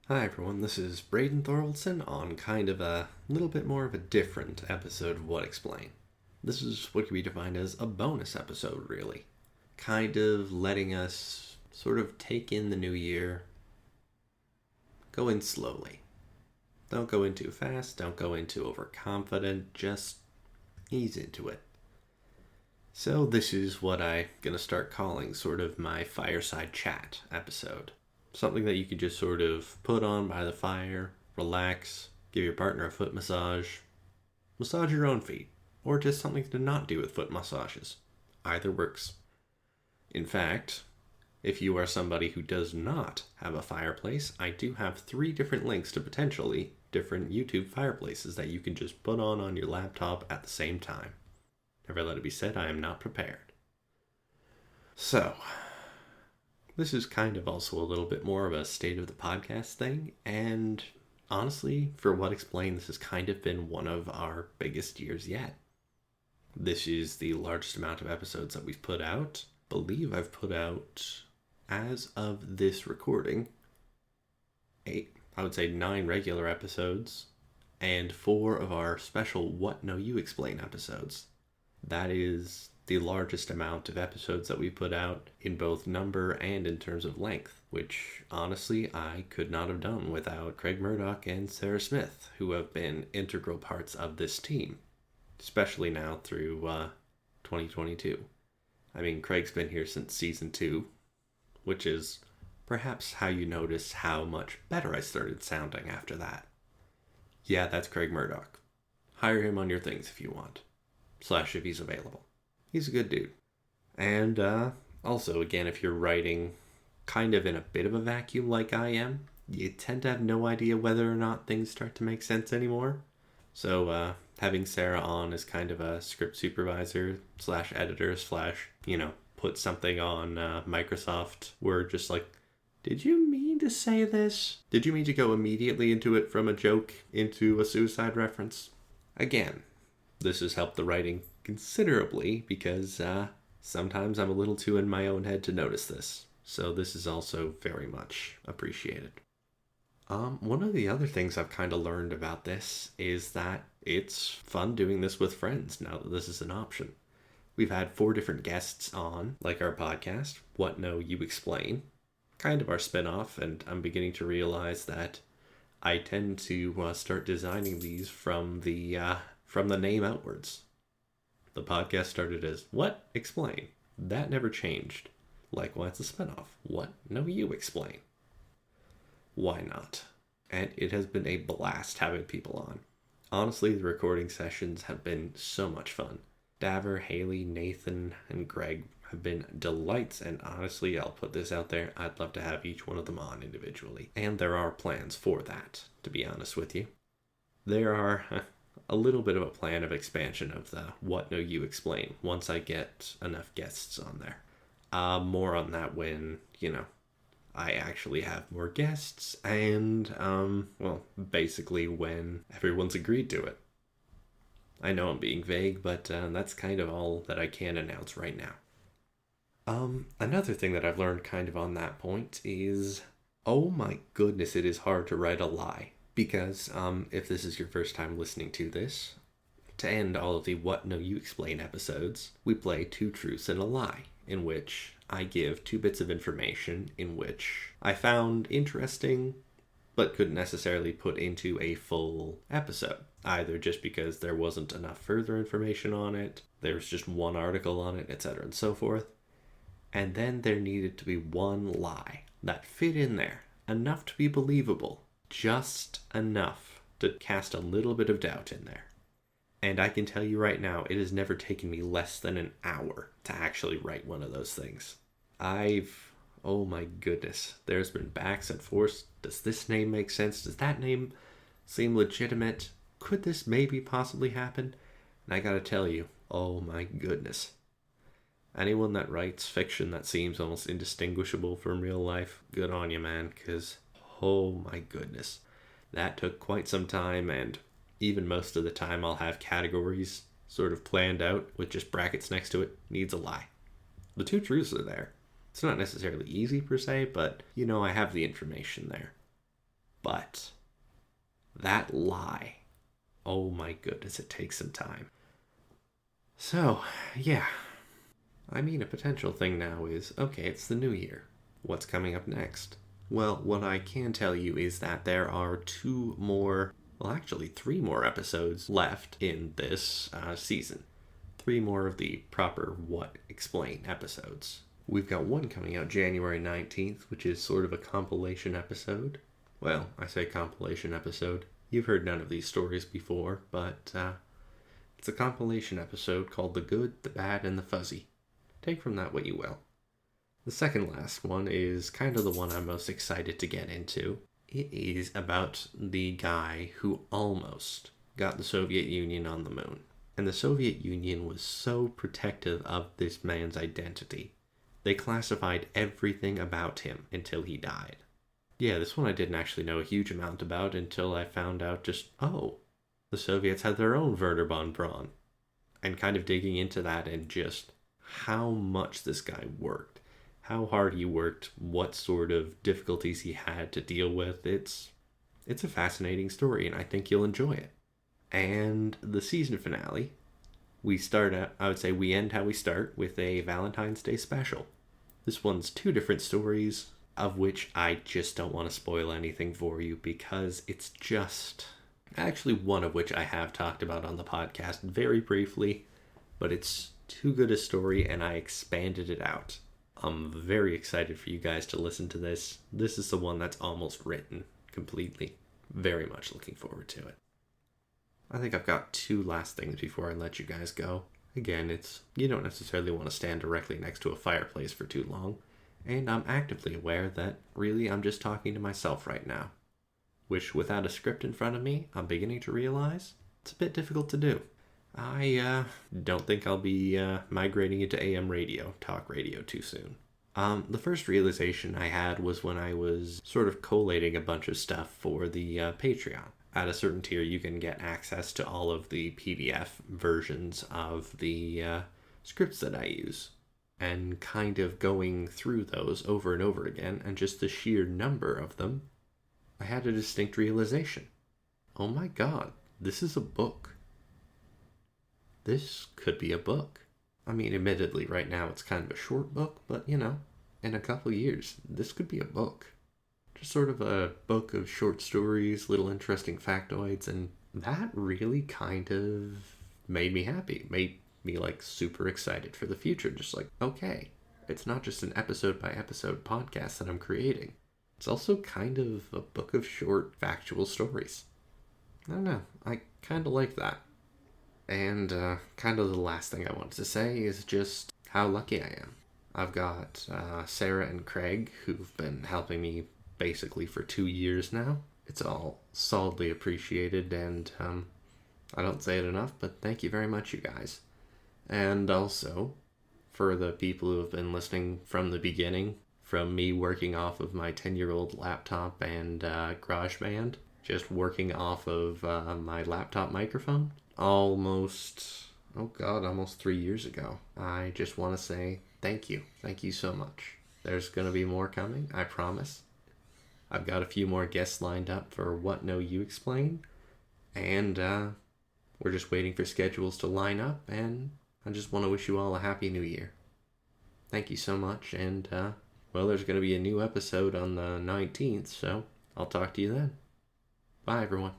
Hi everyone, this is Braden Thoraldson on kind of a little bit more of a different episode of What Explain. This is what can be defined as a bonus episode, really. Kind of letting us sort of take in the new year. Go in slowly. Don't go in too fast, don't go in too overconfident, just ease into it. So this is what I'm going to start calling sort of my fireside chat episode. Something that you could just sort of put on by the fire, relax, give your partner a foot massage your own feet, or just something to not do with foot massages. Either works. In fact, if you are somebody who does not have a fireplace, I do have 3 different links to potentially different YouTube fireplaces that you can just put on your laptop at the same time. Never let it be said I am not prepared. So, this is kind of also a little bit more of a state of the podcast thing, and honestly, for What Explain, this has kind of been one of our biggest years yet. This is the largest amount of episodes that we've put out. I believe I've put out, as of this recording, 9 regular episodes, and 4 of our special What No You Explain episodes. That is the largest amount of episodes that we put out in both number and in terms of length, which honestly I could not have done without Craig Murdoch and Sarah Smith, who have been integral parts of this team, especially now through 2022. I mean, Craig's been here since season 2, which is perhaps how you notice how much better I started sounding after that. Yeah, that's Craig Murdoch. Hire him on your things if you want. / if he's available. He's a good dude. And also, again, if you're writing kind of in a bit of a vacuum like I am, you tend to have no idea whether or not things start to make sense anymore. So having Sarah on as kind of a script supervisor / editor / put something on Microsoft Word just like, did you mean to say this? Did you mean to go immediately into it from a joke into a suicide reference? Again, this has helped the writing considerably because sometimes I'm a little too in my own head to notice this. So this is also very much appreciated. One of the other things I've kind of learned about this is that it's fun doing this with friends now that this is an option. We've had 4 different guests on, like our podcast, What No You Explain, kind of our spin-off, and I'm beginning to realize that I tend to start designing these from the name outwards. The podcast started as What Explain. That never changed. Likewise, the spinoff. What No You Explain. Why not? And it has been a blast having people on. Honestly, the recording sessions have been so much fun. Daver, Haley, Nathan, and Greg have been delights, and honestly, I'll put this out there, I'd love to have each one of them on individually. And there are plans for that, to be honest with you. There are a little bit of a plan of expansion of the What No You Explain once I get enough guests on there. More on that when, I actually have more guests and, basically when everyone's agreed to it. I know I'm being vague, but that's kind of all that I can announce right now. Another thing that I've learned kind of on that point is, oh my goodness, it is hard to write a lie. Because if this is your first time listening to this, to end all of the What No You Explain episodes, we play 2 truths and a lie, in which I give 2 bits of information in which I found interesting, but couldn't necessarily put into a full episode. Either just because there wasn't enough further information on it, there was just 1 article on it, etc. and so forth. And then there needed to be 1 lie that fit in there, enough to be believable. Just enough to cast a little bit of doubt in there. And I can tell you right now, it has never taken me less than an hour to actually write one of those things. Oh my goodness, there's been backs and forths. Does this name make sense? Does that name seem legitimate? Could this maybe possibly happen? And I gotta tell you, oh my goodness. Anyone that writes fiction that seems almost indistinguishable from real life, good on you, man, because oh my goodness. That took quite some time, and even most of the time I'll have categories sort of planned out with just brackets next to it. Needs a lie. The 2 truths are there. It's not necessarily easy per se, but I have the information there. But that lie, oh my goodness, it takes some time. So, yeah. I mean, a potential thing now is, okay, it's the new year. What's coming up next? Well, what I can tell you is that there are three more episodes left in this season. 3 more of the proper What Explain episodes. We've got one coming out January 19th, which is sort of a compilation episode. Well, I say compilation episode. You've heard none of these stories before, but it's a compilation episode called The Good, the Bad, and the Fuzzy. Take from that what you will. The second last one is kind of the one I'm most excited to get into. It is about the guy who almost got the Soviet Union on the moon. And the Soviet Union was so protective of this man's identity. They classified everything about him until he died. Yeah, this one I didn't actually know a huge amount about until I found out the Soviets had their own Werder von Braun. And kind of digging into that and just how much this guy worked. How hard he worked, what sort of difficulties he had to deal with. It's a fascinating story, and I think you'll enjoy it. And the season finale, we end how we start with a Valentine's Day special. This one's 2 different stories, of which I just don't want to spoil anything for you because it's just... Actually, one of which I have talked about on the podcast very briefly, but it's too good a story and I expanded it out. I'm very excited for you guys to listen to this. This is the one that's almost written completely. Very much looking forward to it. I think I've got 2 last things before I let you guys go. Again, you don't necessarily want to stand directly next to a fireplace for too long. And I'm actively aware that really I'm just talking to myself right now. Which, without a script in front of me, I'm beginning to realize it's a bit difficult to do. I don't think I'll be migrating into AM radio, talk radio, too soon. The first realization I had was when I was sort of collating a bunch of stuff for the Patreon. At a certain tier, you can get access to all of the PDF versions of the scripts that I use. And kind of going through those over and over again, and just the sheer number of them, I had a distinct realization. Oh my god, this is a book. This could be a book. I mean, admittedly, right now it's kind of a short book, but in a couple years, this could be a book. Just sort of a book of short stories, little interesting factoids, and that really kind of made me happy. Made me super excited for the future. Just okay, it's not just an episode by episode podcast that I'm creating. It's also kind of a book of short factual stories. I don't know, I kind of like that. And kind of the last thing I wanted to say is just how lucky I am. I've got Sara and Craig who've been helping me basically for 2 years now. It's all solidly appreciated, and I don't say it enough, but thank you very much, you guys. And also, for the people who have been listening from the beginning, from me working off of my 10-year-old laptop and GarageBand, just working off of my laptop microphone, almost 3 years ago. I just want to say thank you. Thank you so much. There's going to be more coming, I promise. I've got a few more guests lined up for What No You Explain, and we're just waiting for schedules to line up, and I just want to wish you all a happy new year. Thank you so much, and there's going to be a new episode on the 19th, so I'll talk to you then. Bye, everyone.